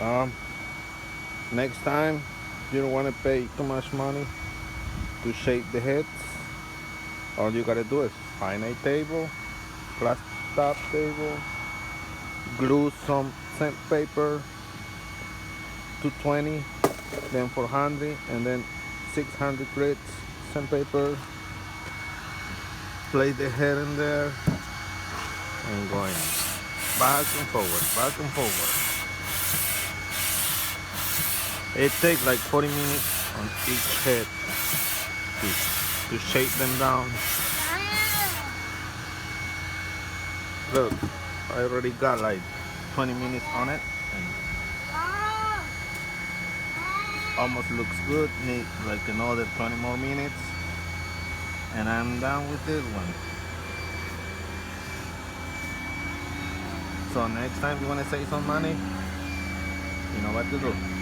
Um, Next time, you don't want to pay too much money to shape the heads. All you gotta do is find a table, plastic top table, glue some sandpaper, 220, then 400, and then 600 grits sandpaper. Place the head in there and going back and forward, back and forward. It takes like 40 minutes on each head to shape them down. Look, I already got like 20 minutes on it and almost looks good. Need like another 20 more minutes and I'm done with this one. So next time you want to save some money, you know what to do.